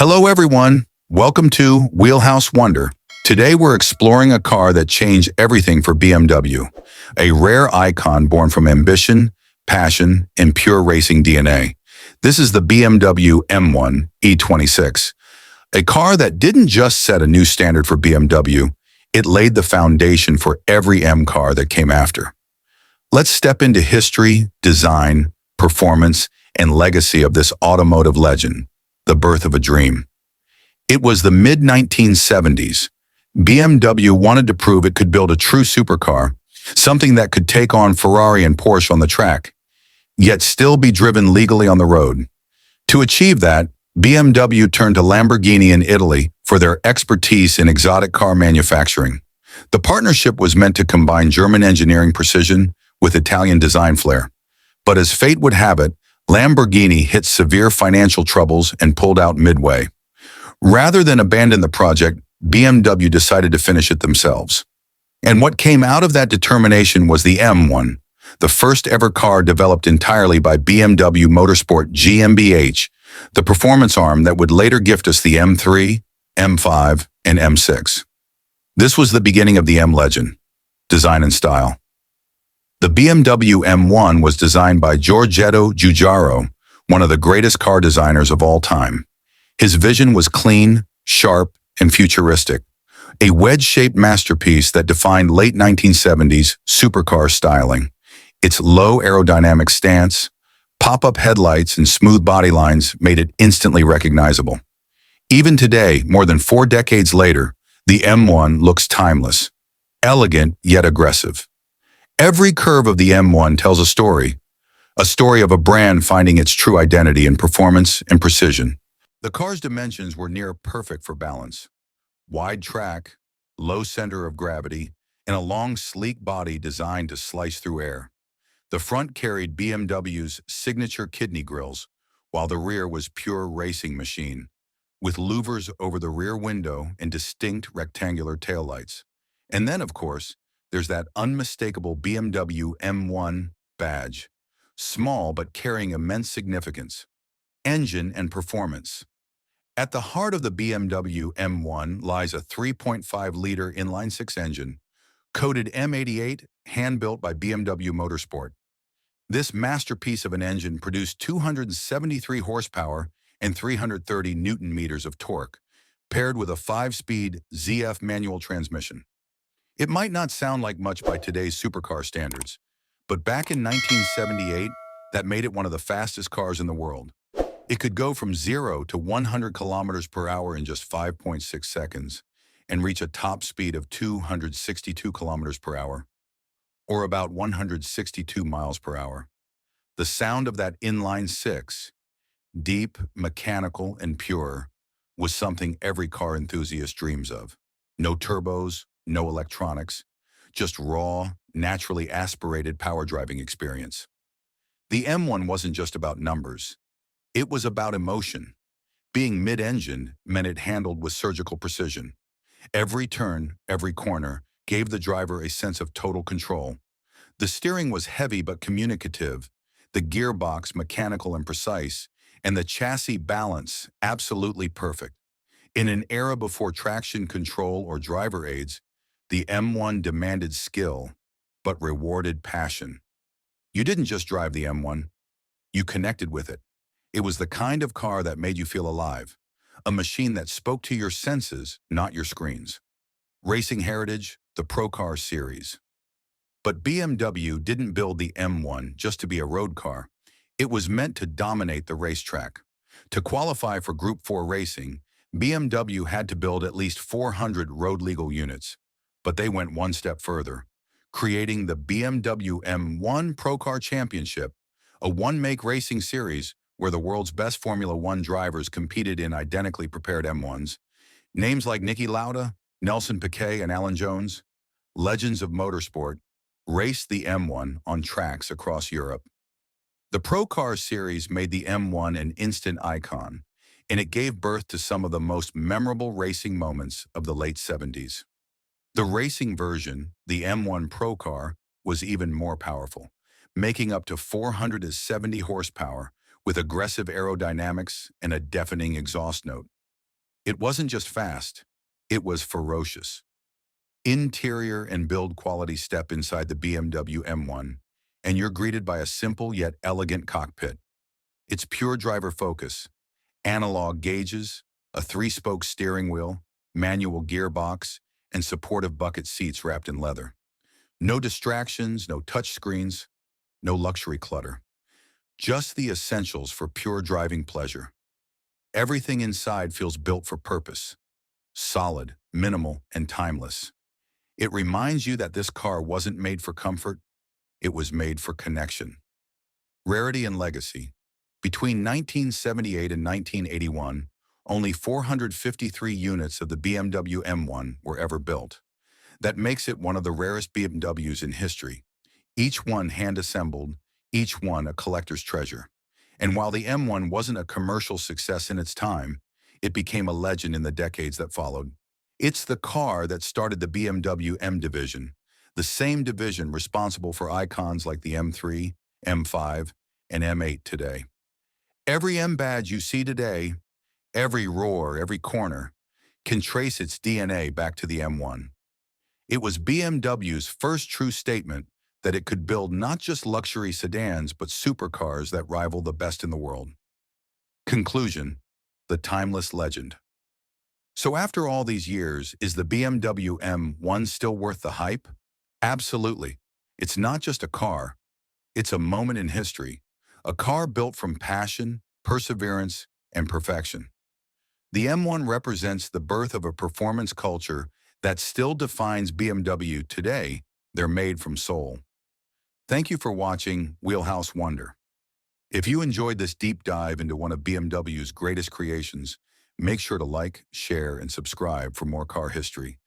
Hello everyone, welcome to Wheelhouse Wonder. Today we're exploring a car that changed everything for BMW, a rare icon born from ambition, passion, and pure racing DNA. This is the BMW M1 E26, a car that didn't just set a new standard for BMW, it laid the foundation for every M car that came after. Let's step into history, design, performance, and legacy of this automotive legend, the birth of a dream. It was the mid-1970s. BMW wanted to prove it could build a true supercar, something that could take on Ferrari and Porsche on the track, yet still be driven legally on the road. To achieve that, BMW turned to Lamborghini in Italy for their expertise in exotic car manufacturing. The partnership was meant to combine German engineering precision with Italian design flair. But as fate would have it, Lamborghini hit severe financial troubles and pulled out midway. Rather than abandon the project, BMW decided to finish it themselves. And what came out of that determination was the M1, the first ever car developed entirely by BMW Motorsport GmbH, the performance arm that would later gift us the M3, M5, and M6. This was the beginning of the M legend, design and style. The BMW M1 was designed by Giorgetto Giugiaro, one of the greatest car designers of all time. His vision was clean, sharp, and futuristic, a wedge-shaped masterpiece that defined late 1970s supercar styling. Its low aerodynamic stance, pop-up headlights, and smooth body lines made it instantly recognizable. Even today, more than 4 decades later, the M1 looks timeless, elegant yet aggressive. Every curve of the M1 tells a story of a brand finding its true identity in performance and precision. The car's dimensions were near perfect for balance. Wide track, low center of gravity, and a long, sleek body designed to slice through air. The front carried BMW's signature kidney grills, while the rear was pure racing machine, with louvers over the rear window and distinct rectangular taillights. And then, of course, there's that unmistakable BMW M1 badge, small but carrying immense significance. Engine and performance. At the heart of the BMW M1 lies a 3.5-liter inline-six engine, coated M88, hand-built by BMW Motorsport. This masterpiece of an engine produced 273 horsepower and 330 newton-meters of torque, paired with a 5-speed ZF manual transmission. It might not sound like much by today's supercar standards, but back in 1978, that made it one of the fastest cars in the world. It could go from 0 to 100 kilometers per hour in just 5.6 seconds and reach a top speed of 262 kilometers per hour, or about 162 miles per hour. The sound of that inline-six, deep, mechanical, and pure, was something every car enthusiast dreams of. No turbos, no electronics, just raw, naturally aspirated power driving experience. The M1 wasn't just about numbers. It was about emotion. Being mid-engine meant it handled with surgical precision. Every turn, every corner, gave the driver a sense of total control. The steering was heavy but communicative, the gearbox mechanical and precise, and the chassis balance absolutely perfect. In an era before traction control or driver aids, the M1 demanded skill, but rewarded passion. You didn't just drive the M1, you connected with it. It was the kind of car that made you feel alive, a machine that spoke to your senses, not your screens. Racing heritage, the Procar series. But BMW didn't build the M1 just to be a road car. It was meant to dominate the racetrack. To qualify for Group 4 racing, BMW had to build at least 400 road-legal units. But they went one step further, creating the BMW M1 Procar Championship, a one-make racing series where the world's best Formula One drivers competed in identically prepared M1s. Names like Niki Lauda, Nelson Piquet, and Alan Jones, legends of motorsport, raced the M1 on tracks across Europe. The Procar series made the M1 an instant icon, and it gave birth to some of the most memorable racing moments of the late 70s. The racing version, the M1 Procar, was even more powerful, making up to 470 horsepower with aggressive aerodynamics and a deafening exhaust note. It wasn't just fast, it was ferocious. Interior and build quality step inside the BMW M1, and you're greeted by a simple yet elegant cockpit. It's pure driver focus, analog gauges, a three-spoke steering wheel, manual gearbox, and supportive bucket seats wrapped in leather. No distractions, no touchscreens, no luxury clutter. Just the essentials for pure driving pleasure. Everything inside feels built for purpose. Solid, minimal, and timeless. It reminds you that this car wasn't made for comfort, it was made for connection. Rarity and legacy. Between 1978 and 1981, only 453 units of the BMW M1 were ever built. That makes it one of the rarest BMWs in history. Each one hand-assembled, each one a collector's treasure. And while the M1 wasn't a commercial success in its time, it became a legend in the decades that followed. It's the car that started the BMW M division, the same division responsible for icons like the M3, M5, and M8 today. Every M badge you see today, every roar, every corner, can trace its DNA back to the M1. It was BMW's first true statement that it could build not just luxury sedans but supercars that rival the best in the world. Conclusion: the timeless legend. So after all these years, is the BMW M1 still worth the hype? Absolutely. It's not just a car, it's a moment in history, a car built from passion, perseverance, and perfection. The M1 represents the birth of a performance culture that still defines BMW today. They're made from soul. Thank you for watching Wheelhouse Wonder. If you enjoyed this deep dive into one of BMW's greatest creations, make sure to like, share, and subscribe for more car history.